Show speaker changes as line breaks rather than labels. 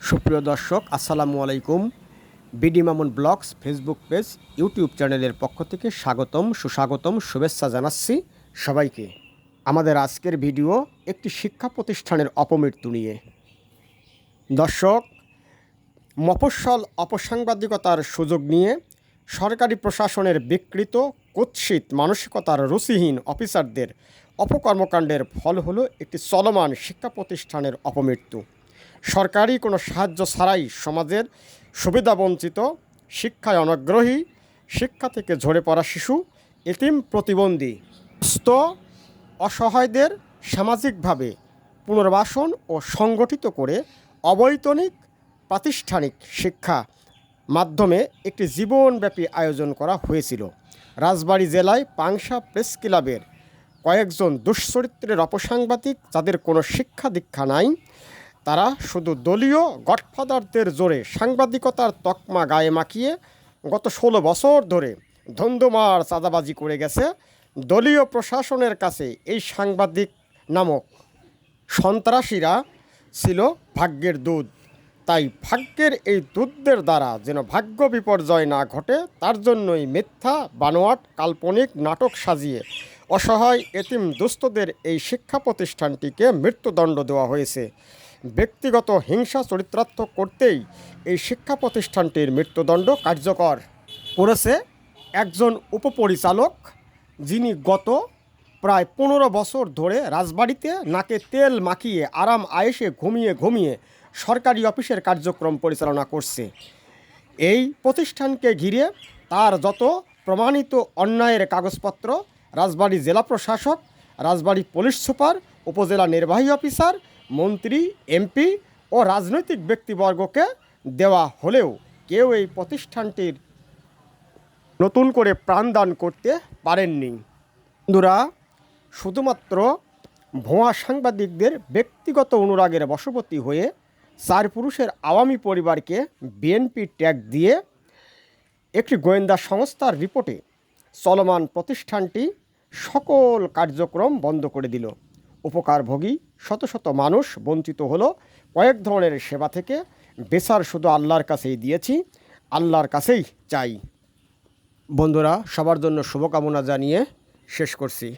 সুপ্রিয় দর্শক, আসসালামু আলাইকুম। BD Mamun blogs Facebook page, YouTube চ্যানেলের পক্ষ থেকে স্বাগতম, সুস্বাগতম, শুভেচ্ছা জানাচ্ছি সবাইকে। আমাদের আজকের ভিডিও একটি শিক্ষা প্রতিষ্ঠানের অপমৃত্যু নিয়ে। দর্শক, মফস্বল অপসাংবাদিকতার সুযোগ নিয়ে সরকারি প্রশাসনের বিকৃত কুৎসিত মানসিকতার রুচিহীন অফিসারদের অপকর্মকাণ্ডের ফল হলো একটি চলমান শিক্ষা প্রতিষ্ঠানের অপমৃত্যু। সরকারি কোনো সাহায্য ছাড়াই সমাজের সুবিধাবঞ্চিত, শিক্ষায় অনাগ্রহী, শিক্ষা থেকে ঝরে পড়া শিশু, এতিম, প্রতিবন্ধী, অসহায়দের সামাজিকভাবে পুনর্বাসন ও সংগঠিত করে অবৈতনিক প্রাতিষ্ঠানিক শিক্ষা মাধ্যমে একটি জীবনব্যাপী আয়োজন করা হয়েছিল। রাজবাড়ী জেলায় পাংশা প্রেস ক্লাবের কয়েকজন দুশ্চরিত্রের অপসাংবাদিক, যাদের কোনো শিক্ষা দীক্ষা নাই, তারা শুধু দলীয় গডফাদারদের জোরে সাংবাদিকতার তকমা গায়ে মাখিয়ে গত 16 বছর ধরে ধন্দুমার চাঁদাবাজি করে গেছে। দলীয় প্রশাসনের কাছে এই সাংবাদিক নামক সন্ত্রাসীরা ছিল ভাগ্যের দুধ। তাই ভাগ্যের এই দুধদের দ্বারা যেন ভাগ্য বিপর্যয় না ঘটে, তার জন্যই মিথ্যা, বানোয়াট, কাল্পনিক নাটক সাজিয়ে অসহায় এতিম দুস্থদের এই শিক্ষা প্রতিষ্ঠানটিকে মৃত্যুদণ্ড দেওয়া হয়েছে। ব্যক্তিগত হিংসা চরিতার্থ করতেই এই শিক্ষা প্রতিষ্ঠানটির মৃত্যুদণ্ড কার্যকর করেছে একজন উপপরিচালক, যিনি গত প্রায় 15 বছর ধরে রাজবাড়িতে নাকে তেল মাখিয়ে আরাম আয়েসে ঘুমিয়ে ঘুমিয়ে সরকারি অফিসের কার্যক্রম পরিচালনা করছে। এই প্রতিষ্ঠানকে ঘিরে তার যত প্রমাণিত অন্যায়ের কাগজপত্র রাজবাড়ী জেলা প্রশাসক, রাজবাড়ী পুলিশ সুপার, উপজেলা নির্বাহী অফিসার, মন্ত্রী, এমপি ও রাজনৈতিক ব্যক্তিবর্গকে দেওয়া হলেও কেউ এই প্রতিষ্ঠানটির নতুন করে প্রাণদান করতে পারেননি। বন্ধুরা, শুধুমাত্র ভুয়া সাংবাদিকদের ব্যক্তিগত অনুরাগের বশবর্তী হয়ে 4 পুরুষের আওয়ামী পরিবারকে বিএনপি ট্যাগ দিয়ে একটি গোয়েন্দা সংস্থার রিপোর্টে চলমান প্রতিষ্ঠানটি সকল কার্যক্রম বন্ধ করে দিল। উপকারভোগী শত শত মানুষ বঞ্চিত হলো কয়েক ধরনের সেবা থেকে। বেচার শুধু আল্লাহর কাছেই দিয়েছি, আল্লাহর কাছেই চাই। বন্ধুরা, সবার জন্য শুভকামনা জানিয়ে শেষ করছি।